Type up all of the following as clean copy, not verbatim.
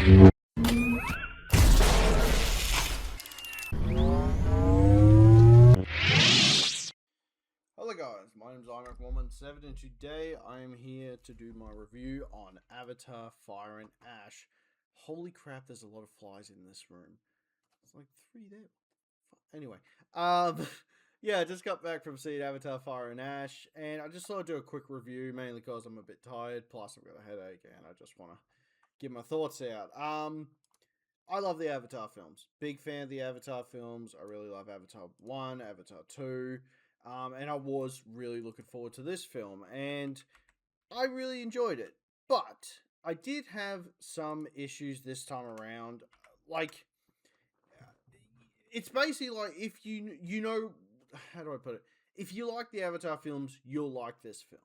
Hello guys, my name is IMac117 and today I am here to do my review on Avatar Fire and Ash. Holy crap, there's a lot of flies in this room. It's like 3 there. Anyway, yeah, I just got back from seeing Avatar Fire and Ash and I just thought I'd do a quick review mainly because I'm a bit tired, plus I've got a headache and I just want to get my thoughts out. I love the Avatar films. Big fan of the Avatar films. I really love Avatar 1, Avatar 2. And I was really looking forward to this film. And I really enjoyed it. But I did have some issues this time around. Like, it's basically like if you know, how do I put it? If you like the Avatar films, you'll like this film.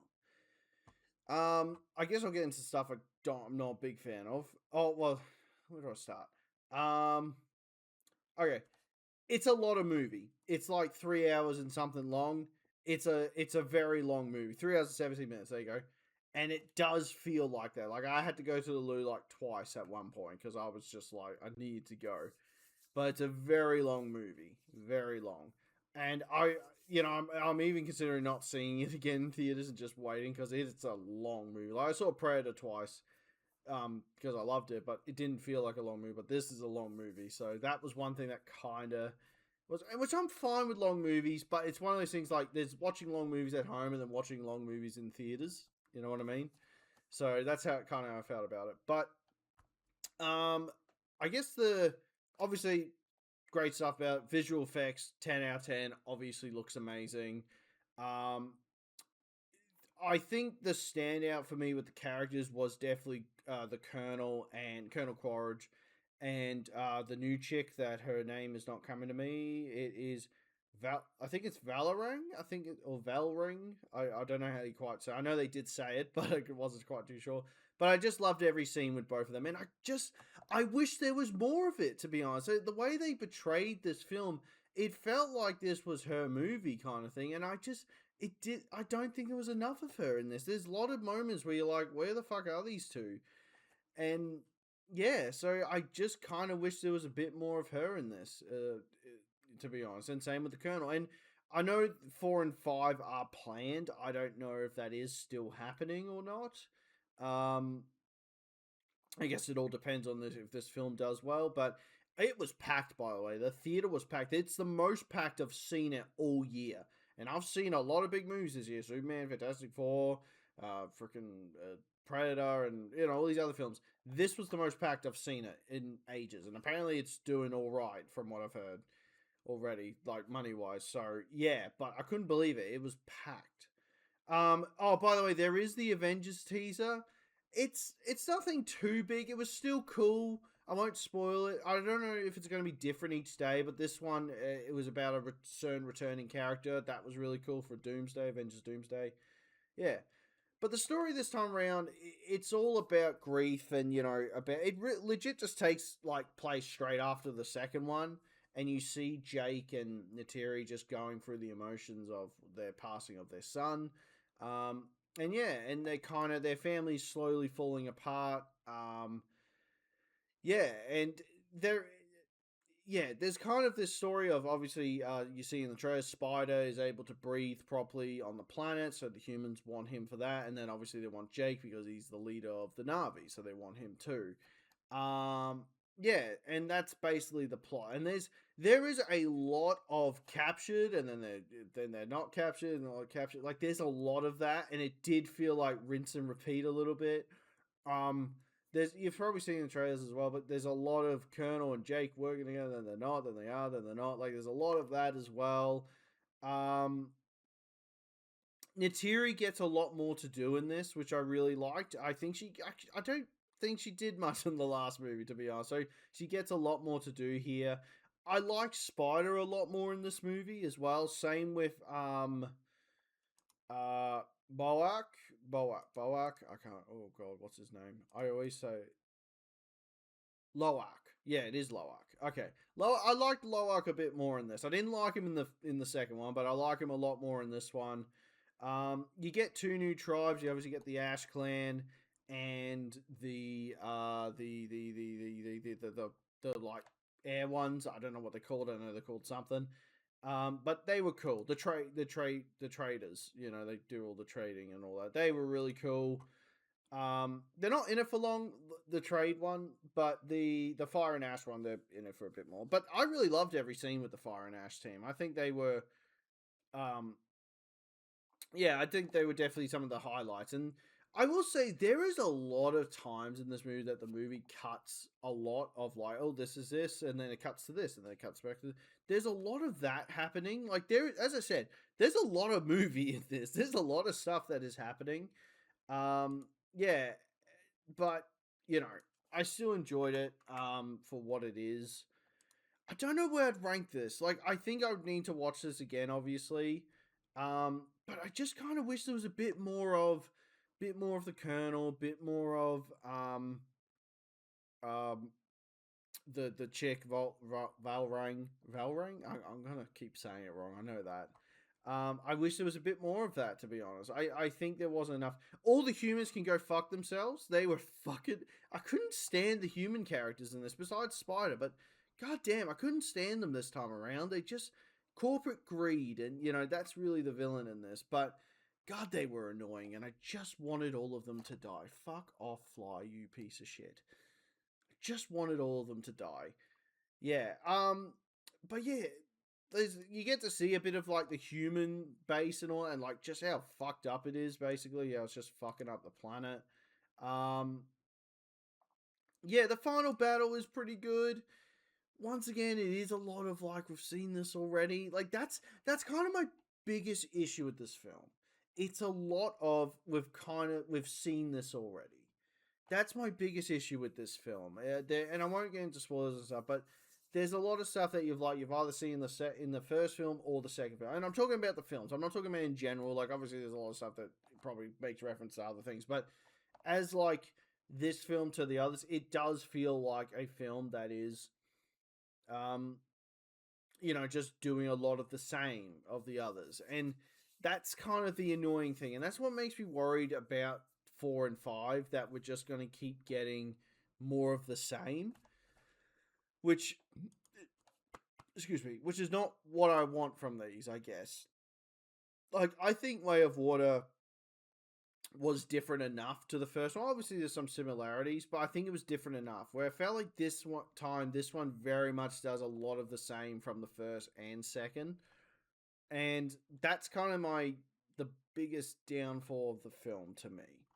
I guess I'll get into stuff I'm not a big fan of. Oh, well, where do I start? Okay. It's a lot of movie. It's like 3 hours and something long. It's a very long movie. 3 hours and 17 minutes. There you go. And it does feel like that. Like I had to go to the loo like twice at one point because I was just like I needed to go. But it's a very long movie, very long. And I'm even considering not seeing it again in theaters and just waiting because it's a long movie. Like I saw Predator twice, because I loved it, but it didn't feel like a long movie. But this is a long movie, so that was one thing that kind of was. Which I'm fine with long movies, but it's one of those things like there's watching long movies at home and then watching long movies in theaters. You know what I mean? So that's how kind of I felt about it. But I guess the obviously great stuff about it. Visual effects. 10 out of 10. Obviously looks amazing. Um, I think the standout for me with the characters was definitely the Colonel and Colonel Quaritch and the new chick that her name is not coming to me. It is I think it's Valorang. Or Valring. I don't know how you quite say. I know they did say it, but I wasn't quite too sure. But I just loved every scene with both of them, and I wish there was more of it. To be honest, the way they portrayed this film, it felt like this was her movie kind of thing, and I don't think there was enough of her in this. There's a lot of moments where you're like, where the fuck are these two? And yeah, so I just kind of wish there was a bit more of her in this, to be honest. And same with the Colonel. And I know 4 and 5 are planned. I don't know if that is still happening or not. I guess it all depends on this if this film does well, but it was packed, by the way. The theater was packed. It's the most packed I've seen it all year. And I've seen a lot of big movies this year. Superman, Fantastic Four, freaking Predator, and, all these other films. This was the most packed I've seen it in ages. And apparently it's doing all right from what I've heard already, like money-wise. So, yeah, but I couldn't believe it. It was packed. Oh, by the way, there is the Avengers teaser. It's nothing too big. It was still cool. I won't spoil it. I don't know if it's going to be different each day, but this one, it was about a certain returning character. That was really cool for Doomsday, Avengers Doomsday. Yeah. But the story this time around, it's all about grief and, about it legit just takes, like, place straight after the second one. And you see Jake and Neytiri just going through the emotions of their passing of their son. And yeah, and their family's slowly falling apart. Yeah, and there, yeah, there's kind of this story of obviously, you see in the trailer, Spider is able to breathe properly on the planet, so the humans want him for that, and then obviously they want Jake because he's the leader of the Na'vi, so they want him too. Yeah, and that's basically the plot. And there is a lot of captured, and then they're not captured, and they're not captured. Like there's a lot of that, and it did feel like rinse and repeat a little bit. You've probably seen the trailers as well, but there's a lot of Colonel and Jake working together, then they're not, then they are, then they're not. Like there's a lot of that as well. Neytiri gets a lot more to do in this, which I really liked. I don't think she did much in the last movie, to be honest. So she gets a lot more to do here. I like Spider a lot more in this movie as well. Same with Boak. I can't. Oh god, what's his name? I always say Loak. Yeah, it is Loak. Okay, I liked Loak a bit more in this. I didn't like him in the second one, but I like him a lot more in this one. You get 2 new tribes. You obviously get the Ash Clan and the the like air ones. I don't know what they're called. I know they're called something. But they were cool. The traders. You know, they do all the trading and all that. They were really cool. They're not in it for long, the trade one, but the Fire and Ash one, they're in it for a bit more. But I really loved every scene with the Fire and Ash team. I think they were, um, yeah, I think they were definitely some of the highlights. And I will say there is a lot of times in this movie that the movie cuts a lot of like, oh, this is this, and then it cuts to this, and then it cuts back to this. There's a lot of that happening. Like there, as I said, there's a lot of movie in this. There's a lot of stuff that is happening. Yeah, but you know, I still enjoyed it for what it is. I don't know where I'd rank this. Like, I think I would need to watch this again, obviously. But I just kind of wish there was bit more of the Colonel, bit more of um, the chick Valrang. I'm gonna keep saying it wrong. I know that. I wish there was a bit more of that. To be honest, I think there wasn't enough. All the humans can go fuck themselves. They were fucking. I couldn't stand the human characters in this, besides Spider. But god damn, I couldn't stand them this time around. They just corporate greed, and you know that's really the villain in this. But god, they were annoying, and I just wanted all of them to die. Fuck off, Fly, you piece of shit. Just wanted all of them to die. Yeah. But yeah, you get to see a bit of like the human base and all, and like just how fucked up it is. Basically, yeah, it's just fucking up the planet. Um, yeah, the final battle is pretty good. Once again, it is a lot of like we've seen this already. Like that's kind of my biggest issue with this film. It's a lot of we've seen this already. That's my biggest issue with this film. And I won't get into spoilers and stuff, but there's a lot of stuff that you've either seen in the first film or the second film. And I'm talking about the films. I'm not talking about in general. Like obviously, there's a lot of stuff that probably makes reference to other things, but as like this film to the others, it does feel like a film that is, um, just doing a lot of the same of the others, and that's kind of the annoying thing, and that's what makes me worried about 4 and 5, that we're just going to keep getting more of the same, which, excuse me, which is not what I want from these, I guess. Like, I think Way of Water was different enough to the first one. Obviously, there's some similarities, but I think it was different enough. Where I felt like this one very much does a lot of the same from the first and second, and that's kind of the biggest downfall of the film to me.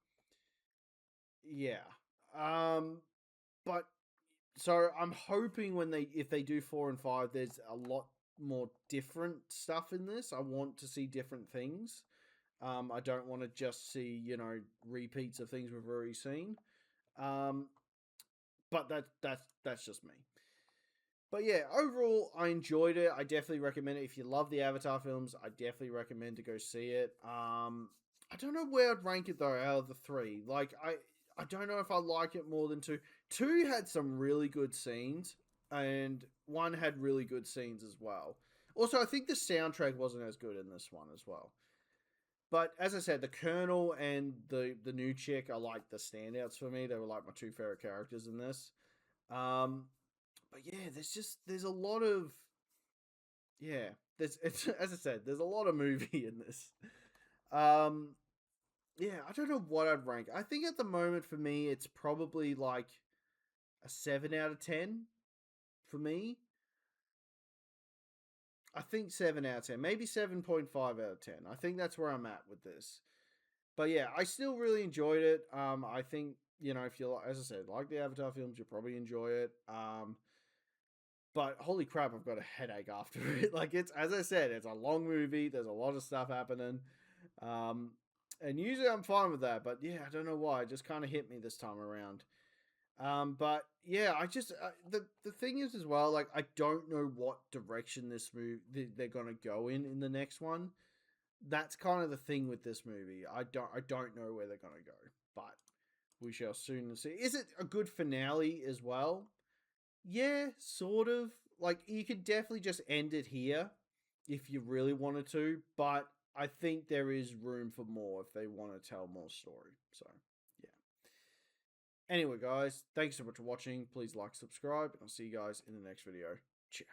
Yeah. Um, but so I'm hoping if they do 4 and 5, there's a lot more different stuff in this. I want to see different things. I don't want to just see repeats of things we've already seen. Um, but that's just me. But yeah, overall, I enjoyed it. I definitely recommend it. If you love the Avatar films, I definitely recommend to go see it. I don't know where I'd rank it though out of the three. Like I don't know if I like it more than two. Two had some really good scenes, and one had really good scenes as well. Also, I think the soundtrack wasn't as good in this one as well. But as I said, the Colonel and the new chick are like the standouts for me. They were like my two favorite characters in this. Um, but yeah, there's a lot of yeah. As I said, there's a lot of movie in this. Um, yeah, I don't know what I'd rank. I think at the moment for me, it's probably like a 7 out of 10 for me. I think 7 out of 10, maybe 7.5 out of 10. I think that's where I'm at with this. But yeah, I still really enjoyed it. I think if you, as I said, like the Avatar films, you'll probably enjoy it. But holy crap, I've got a headache after it. Like it's, as I said, it's a long movie. There's a lot of stuff happening. Um, and usually I'm fine with that, but yeah, I don't know why. It just kind of hit me this time around. But yeah, I just the thing is as well, like I don't know what direction this movie they're gonna go in the next one. That's kind of the thing with this movie. I don't know where they're gonna go, but we shall soon see. Is it a good finale as well? Yeah, sort of. Like you could definitely just end it here if you really wanted to, but I think there is room for more if they want to tell more story. So, yeah. Anyway, guys, thanks so much for watching. Please like, subscribe, and I'll see you guys in the next video. Ciao.